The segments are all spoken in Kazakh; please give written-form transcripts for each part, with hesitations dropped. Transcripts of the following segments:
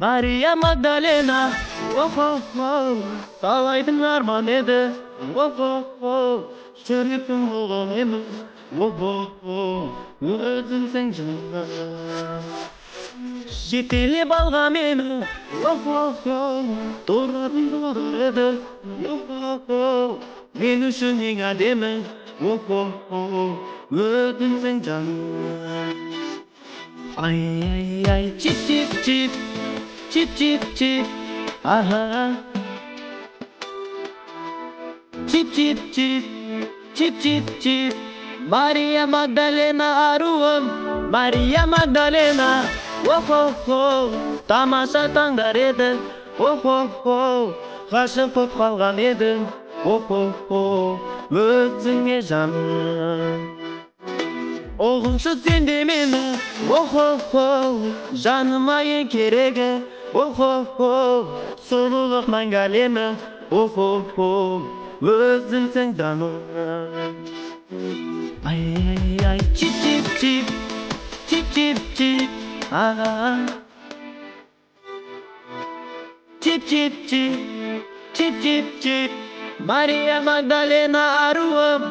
Maria Magdalena, талайдың арман еді, жүрегім болған емін, өзіңсің жаным. Жетелеп алған мені, тұратын болар еді, мен үшін ең әдемі, өзіңсің жаным. Ай, ай, ай, чип, чип, чип, чип, чип, чип, ага. Чип, чип, чип, чип, чип, чип. Мария Магдалена аруым, Мария Магдалена. Тамаша таңдар еді, ғашық боп қалған едім, өзіңе жаным. Оғыншы сен де мені, жаныма ең керегі, сұлулық мәңгі әлемі, өзіңсің жаным. Ай, ай, ай, чип, чип, чип, чип, чип, чип, ага. Чип, чип, чип, чип, чип, чип, Мария Магдалена аруым.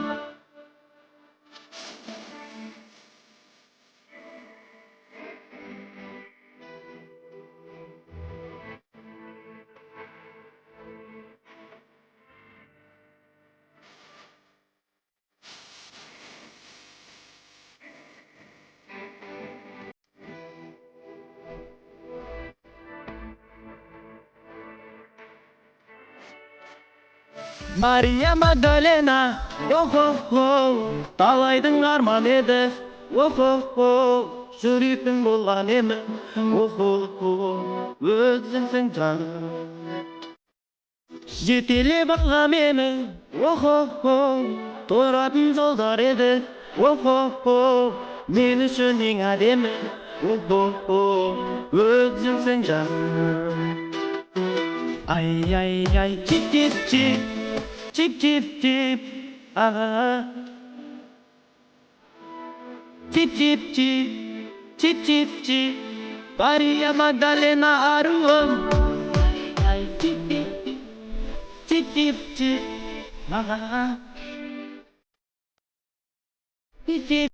Мария Магдалена, талайдың арман еді, жүрегім болған емін, өзіңсің жаным. Жетелеп алған мені, тұратын жолдар еді, мен үшін ең әдемі, өзіңсің жаным. Ай, ай, ай, чип, чип, чип, чип, чип, чип, ага. Чип, чип, чип, чип, чип, чип, Мария Магдалена аруым. Чип, чип, чип, чип, чип, ага. Чип, чип.